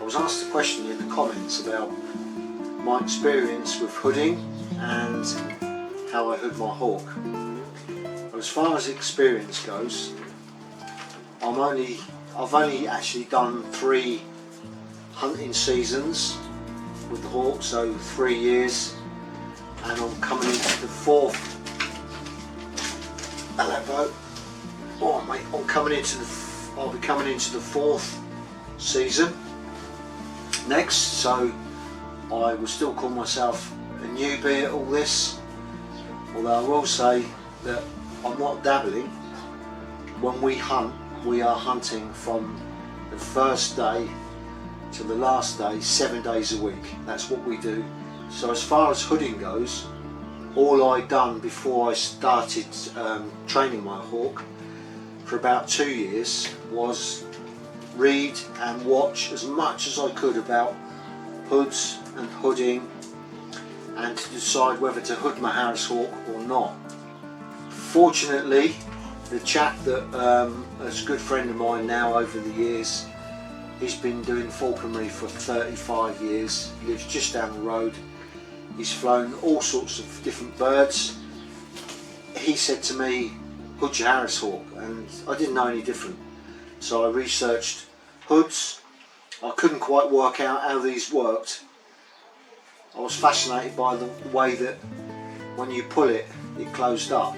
I was asked a question in the comments about my experience with hooding and how I hood my hawk. Well, as far as experience goes, I've only actually done 3 hunting seasons with the hawk, so 3 years, and I'm coming into the 4th. Hello, Bo. Oh, mate, I'll be coming into the 4th season next, so I will still call myself a newbie at all this, although I will say that I'm not dabbling. When we hunt, we are hunting from the first day to the last day, 7 days a week. That's what we do. So as far as hooding goes, all I done before I started training my hawk for about 2 years was read and watch as much as I could about hoods and hooding, and to decide whether to hood my Harris hawk or not. Fortunately, the chap that is a good friend of mine now over the years, he's been doing falconry for 35 years, he lives just down the road, he's flown all sorts of different birds. He said to me, hood your Harris hawk, and I didn't know any different. So I researched hoods. I couldn't quite work out how these worked. I was fascinated by the way that when you pull it, it closed up.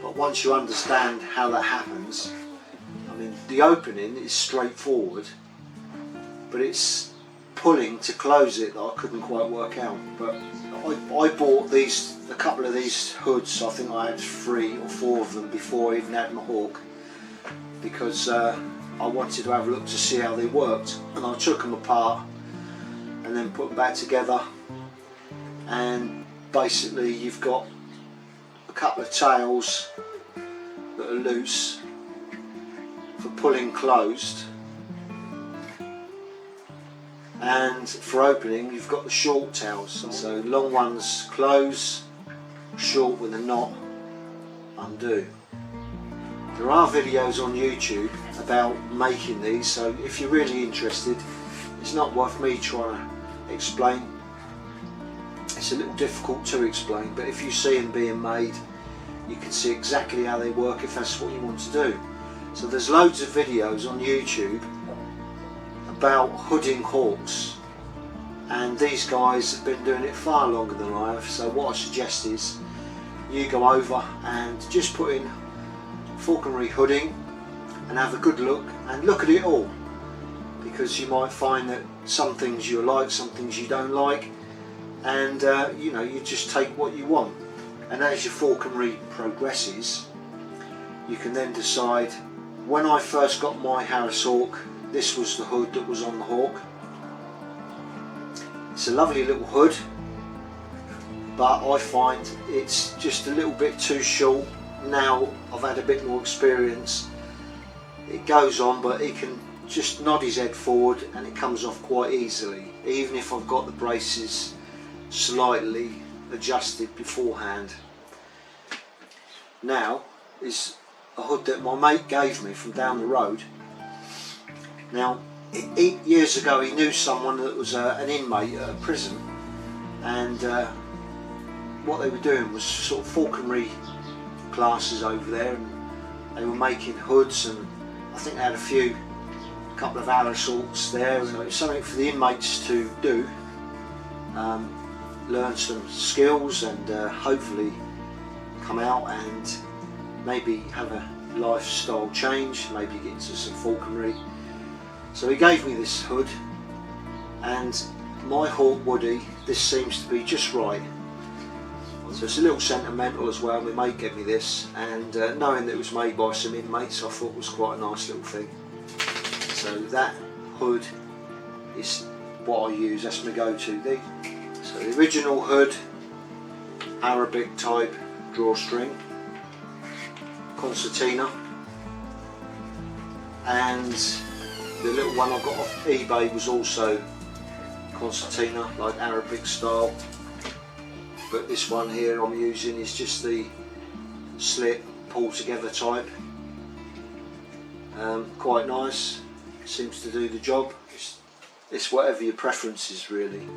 But once you understand how that happens, I mean, the opening is straightforward, but it's pulling to close it that I couldn't quite work out. But I bought a couple of these hoods. I think I had 3 or 4 of them before I even had my hawk, because I wanted to have a look to see how they worked, and I took them apart and then put them back together, and basically you've got a couple of tails that are loose for pulling closed, and for opening you've got the short tails. So long ones close, short with a knot undo. There are videos on YouTube about making these, so if you're really interested, it's not worth me trying to explain. It's a little difficult to explain, but if you see them being made, you can see exactly how they work if that's what you want to do. So there's loads of videos on YouTube about hooding hawks, and these guys have been doing it far longer than I have. So what I suggest is you go over and just put in falconry hooding and have a good look and look at it all, because you might find that some things you like, some things you don't like, and you know, you just take what you want. And as your falconry progresses, you can then decide. When I first got my Harris hawk, this was the hood that was on the hawk. It's a lovely little hood, but I find it's just a little bit too short. Now I've had a bit more experience, it goes on, but he can just nod his head forward and it comes off quite easily, even if I've got the braces slightly adjusted beforehand. Now is a hood that my mate gave me from down the road. Now 8 years ago he knew someone that was an inmate at a prison, and what they were doing was sort of falconry classes over there, and they were making hoods, and I think they had a couple of Harris hawks there, and it was something for the inmates to do, learn some skills, and hopefully come out and maybe have a lifestyle change, maybe get into some falconry. So he gave me this hood, and my hawk Woody, this seems to be just right. So it's a little sentimental as well. My mate gave me this, and knowing that it was made by some inmates, I thought it was quite a nice little thing. So that hood is what I use, that's my go-to. So the original hood, Arabic type drawstring, concertina, and the little one I got off eBay was also concertina, like Arabic style. But this one here I'm using is just the slit pull together type. Quite nice, seems to do the job. Just it's whatever your preference is really.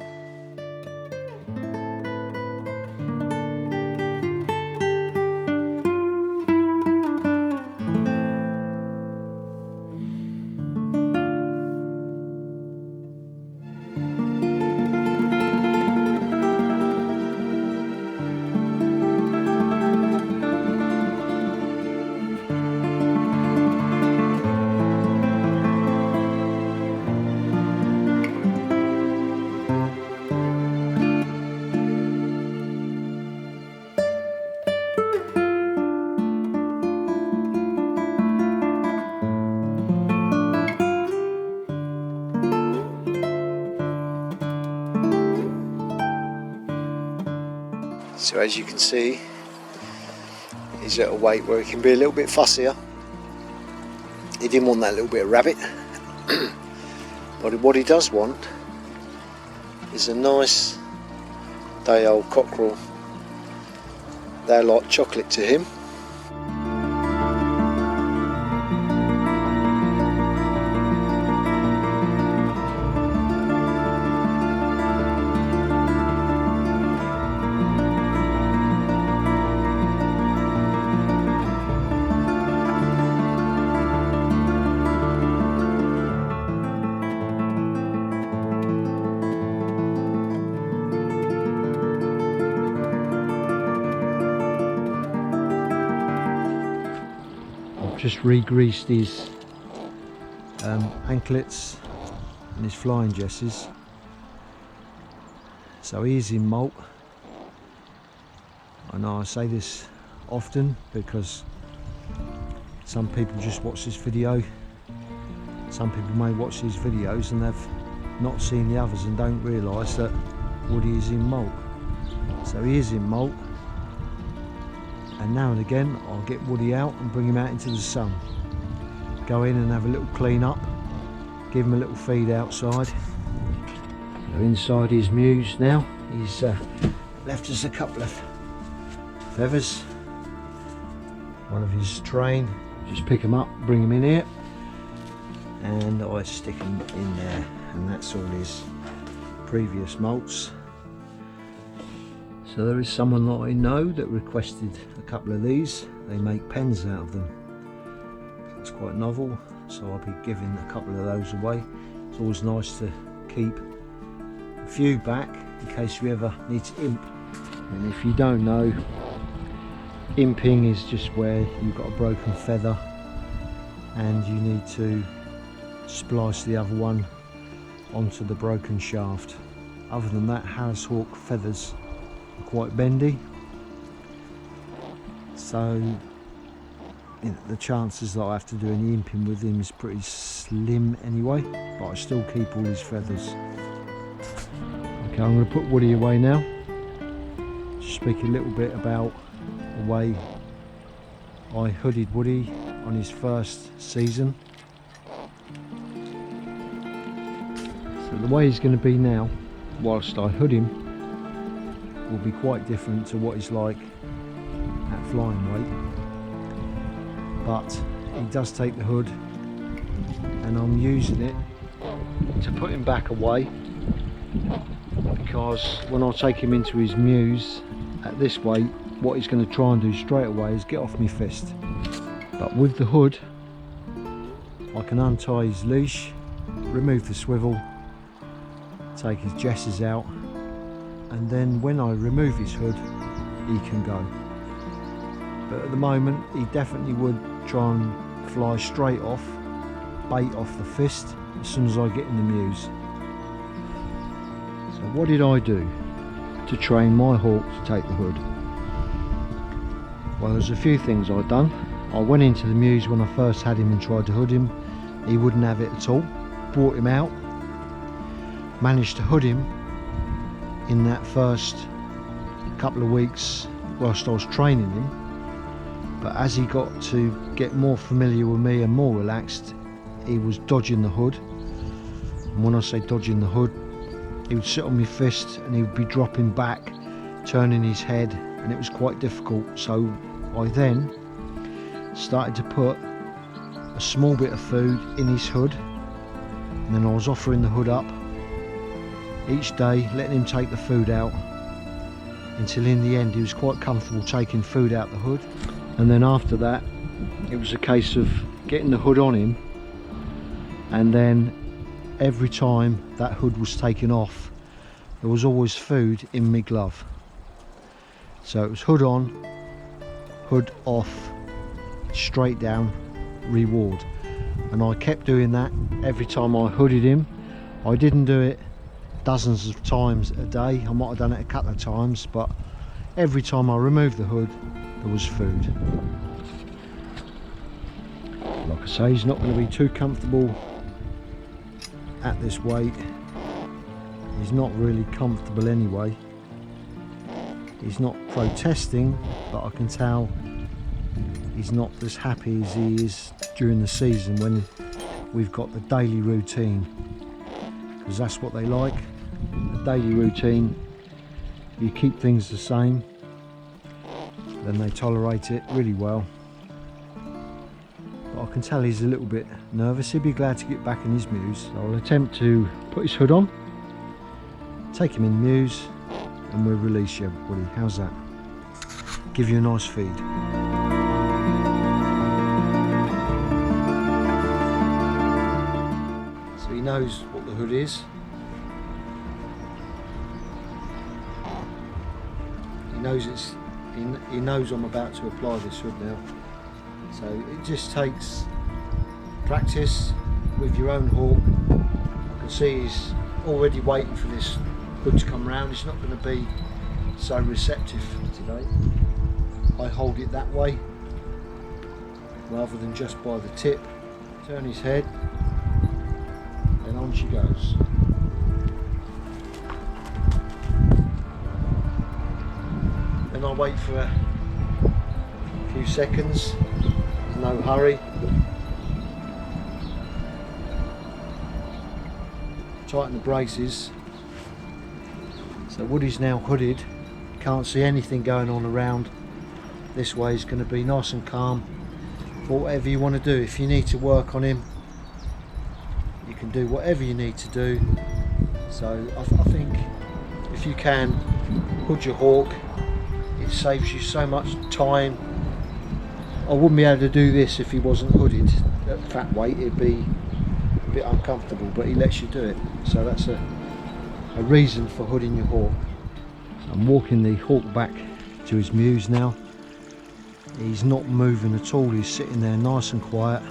So as you can see, he's at a weight where he can be a little bit fussier. He didn't want that little bit of rabbit. But what he does want is a nice day old cockerel. They're like chocolate to him. Just re-greased his anklets and his flying jesses, so he is in molt. I know I say this often because some people just watch this video, some people may watch these videos and they've not seen the others and don't realise that Woody is in molt. So he is in molt. And now and again I'll get Woody out and bring him out into the sun. Go in and have a little clean up, give him a little feed outside. We're inside his mews now. He's left us a couple of feathers, one of his train. Just pick them up, bring them in here, and I stick them in there, and that's all his previous molts. So there is someone that I know that requested a couple of these. They make pens out of them. It's quite novel, so I'll be giving a couple of those away. It's always nice to keep a few back in case you ever need to imp. And if you don't know, imping is just where you've got a broken feather and you need to splice the other one onto the broken shaft. Other than that, Harris hawk feathers are quite bendy, so you know, the chances that I have to do any imping with him is pretty slim anyway, but I still keep all his feathers. Okay, I'm going to put Woody away now. Just speak a little bit about the way I hooded Woody on his first season. So the way he's going to be now, whilst I hood him, will be quite different to what he's like at flying weight. But he does take the hood, and I'm using it to put him back away, because when I take him into his mews at this weight, what he's going to try and do straight away is get off my fist. But with the hood, I can untie his leash, remove the swivel, take his jesses out, and then when I remove his hood, he can go. But at the moment, he definitely would try and fly straight off, bait off the fist as soon as I get in the mews. So what did I do to train my hawk to take the hood? Well, there's a few things I've done. I went into the mews when I first had him and tried to hood him. He wouldn't have it at all. Brought him out, managed to hood him in that first couple of weeks whilst I was training him. But as he got to get more familiar with me and more relaxed, he was dodging the hood. And when I say dodging the hood, he would sit on my fist and he would be dropping back, turning his head, and it was quite difficult. So I then started to put a small bit of food in his hood, and then I was offering the hood up each day, letting him take the food out, until in the end he was quite comfortable taking food out the hood. And then after that, it was a case of getting the hood on him, and then every time that hood was taken off, there was always food in my glove. So it was hood on, hood off, straight down, reward. And I kept doing that every time I hooded him. I didn't do it dozens of times a day. I might have done it a couple of times, but every time I removed the hood, there was food. Like I say, he's not going to be too comfortable at this weight. He's not really comfortable anyway. He's not protesting, but I can tell he's not as happy as he is during the season when we've got the daily routine, because that's what they like. The daily routine, you keep things the same, then they tolerate it really well. But I can tell he's a little bit nervous. He'll be glad to get back in his mews. So I'll attempt to put his hood on, take him in mews, and we'll release you, everybody. How's that? Give you a nice feed. So he knows what the hood is. He knows I'm about to apply this hood now. So it just takes practice with your own hawk. I can see he's already waiting for this hood to come round. It's not going to be so receptive today. I hold it that way rather than just by the tip. Turn his head, and on she goes. Then I wait for a few seconds, no hurry. Tighten the braces. So Woody's now hooded, can't see anything going on around. This way is going to be nice and calm for whatever you want to do. If you need to work on him, you can do whatever you need to do. So I think if you can hood your hawk, it saves you so much time. I wouldn't be able to do this if he wasn't hooded at that weight. It'd be a bit uncomfortable, but he lets you do it. So that's a reason for hooding your hawk. So I'm walking the hawk back to his mews now. He's not moving at all. He's sitting there nice and quiet.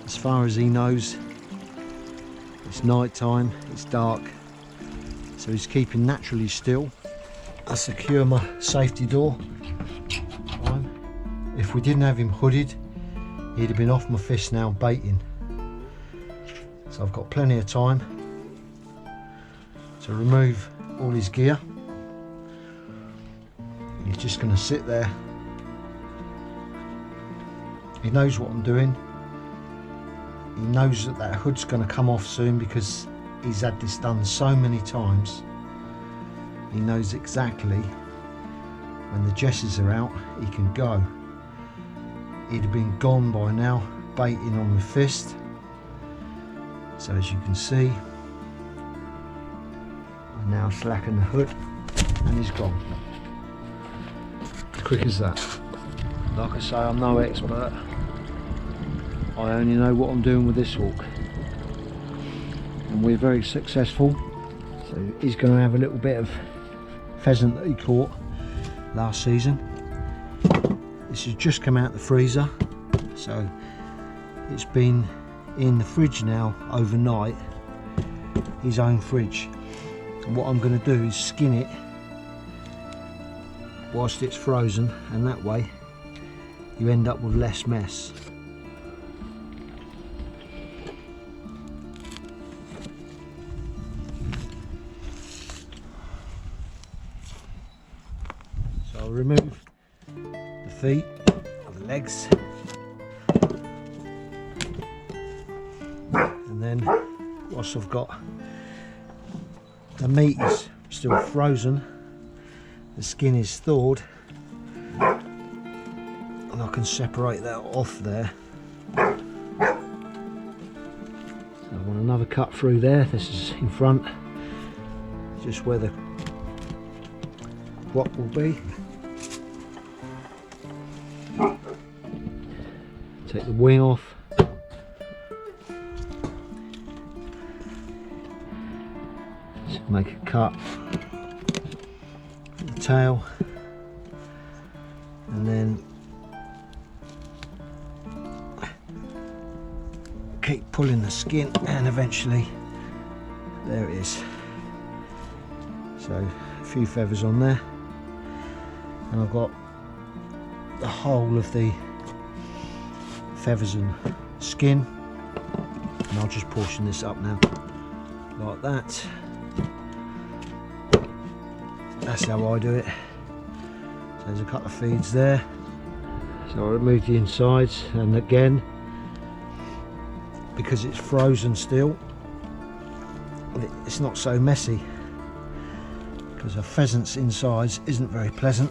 As far as he knows, it's night time, it's dark, so he's keeping naturally still. I secure my safety door. If we didn't have him hooded, he'd have been off my fist now baiting. So I've got plenty of time to remove all his gear. He's just going to sit there. He knows what I'm doing. He knows that that hood's going to come off soon because he's had this done so many times. He knows exactly when the jesses are out, he can go. He'd have been gone by now, baiting on my fist. So as you can see, I now slacken the hood and he's gone. As quick as that. Like I say, I'm no expert. I only know what I'm doing with this hawk. And we're very successful. So he's going to have a little bit of pheasant that he caught last season. This has just come out the freezer, so it's been in the fridge now overnight, his own fridge. And what I'm going to do is skin it whilst it's frozen, and that way you end up with less mess. So I'll remove the feet and the legs, and then whilst I've got the meat is still frozen, the skin is thawed, and I can separate that off there. So I want another cut through there. This is in front, just where the rock will be. Take the wing off. Just make a cut for the tail, and then keep pulling the skin, and eventually there it is. So a few feathers on there, and I've got the whole of the feathers and skin, and I'll just portion this up now like that. That's how I do it. So there's a couple of feeds there, so I remove the insides, and again, because it's frozen still, it's not so messy, because a pheasant's insides isn't very pleasant.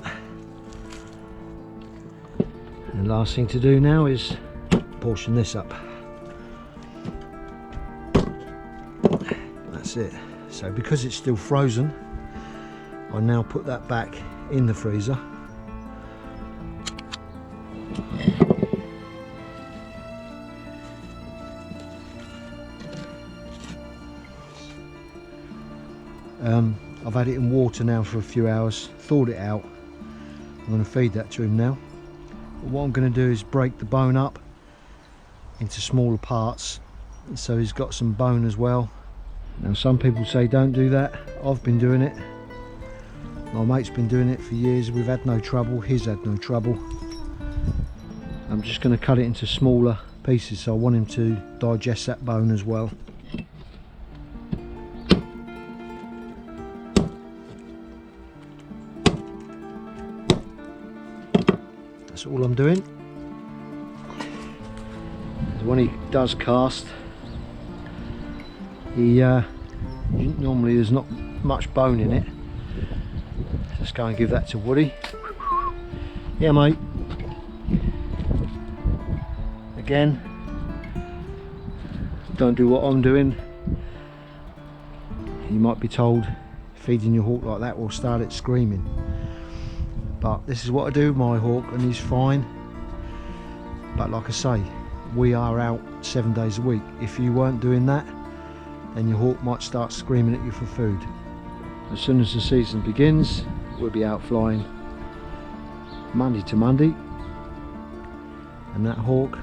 And the last thing to do now is portion this up. That's it. So because it's still frozen, I now put that back in the freezer. I've had it in water now for a few hours, thawed it out. I'm going to feed that to him now. But what I'm going to do is break the bone up into smaller parts, so he's got some bone as well. Now some people say don't do that. I've been doing it. My mate's been doing it for years. We've had no trouble. He's had no trouble. I'm just going to cut it into smaller pieces, so I want him to digest that bone as well. That's all I'm doing. When he does cast, normally there's not much bone in it. Just go and give that to Woody. Yeah, mate. Again, don't do what I'm doing. You might be told feeding your hawk like that will start it screaming, but this is what I do with my hawk, and he's fine. But like I say, we are out 7 days a week. If you weren't doing that, then your hawk might start screaming at you for food. As soon as the season begins, we'll be out flying Monday to Monday, and that hawk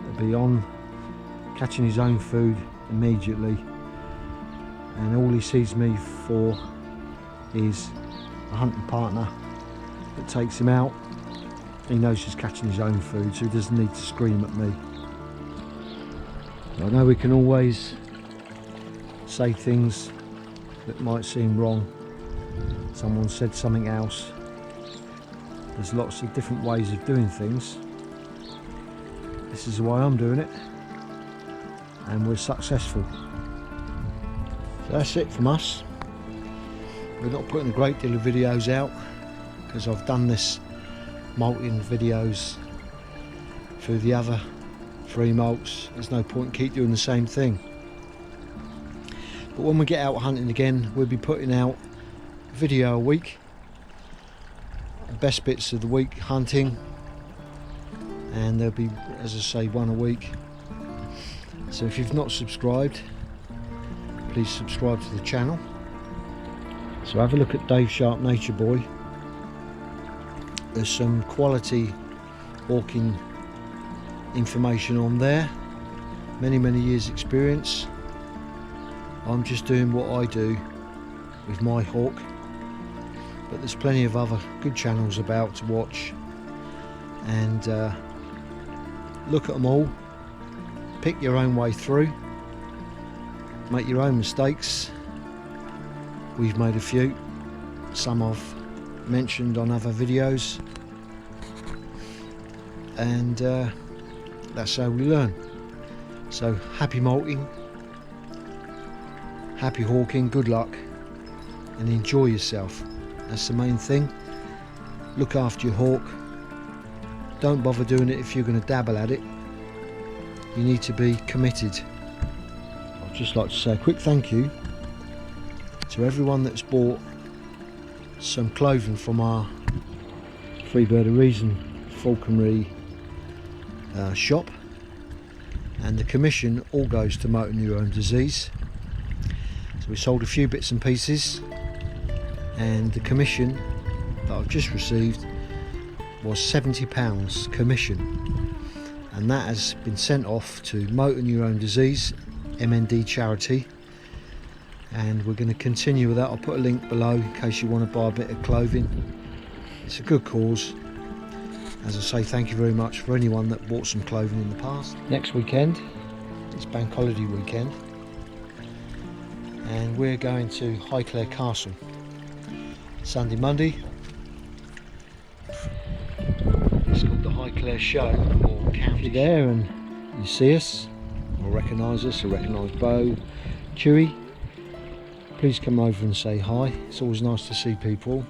will be on catching his own food immediately, and all he sees me for is a hunting partner that takes him out. He knows he's catching his own food, so he doesn't need to scream at me. I know we can always say things that might seem wrong. Someone said something else. There's lots of different ways of doing things. This is the way I'm doing it, and we're successful. So that's it from us. We're not putting a great deal of videos out because I've done this molting videos through the other 3 molts. There's no point in keep doing the same thing. But when we get out hunting again, we'll be putting out a video a week, the best bits of the week hunting, and there'll be, as I say, 1 a week. So if you've not subscribed, please subscribe to the channel. So have a look at Dave Sharp Nature Boy. There's some quality hawking information on there, many years experience. I'm just doing what I do with my hawk, but there's plenty of other good channels about to watch, and look at them all, pick your own way through, make your own mistakes. We've made a few, some I've mentioned on other videos, and that's how we learn. So happy molting, happy hawking, good luck, and enjoy yourself. That's the main thing. Look after your hawk. Don't bother doing it if you're going to dabble at it. You need to be committed. I'd just like to say a quick thank you to everyone that's bought some clothing from our Free Bird of Reason Falconry shop, and the commission all goes to Moulting Your Own Disease. So we sold a few bits and pieces, and the commission that I've just received was £70 commission, and that has been sent off to Moulting Your Own Disease MND charity, and we're going to continue with that. I'll put a link below in case you want to buy a bit of clothing. It's a good cause. As I say, thank you very much for anyone that bought some clothing in the past. Next weekend, it's Bank Holiday weekend, and we're going to Highclere Castle Sunday, Monday. It's called the Highclere Show or County. If you're there and you see us or recognise us or recognise Bo, Chewy, please come over and say hi. It's always nice to see people.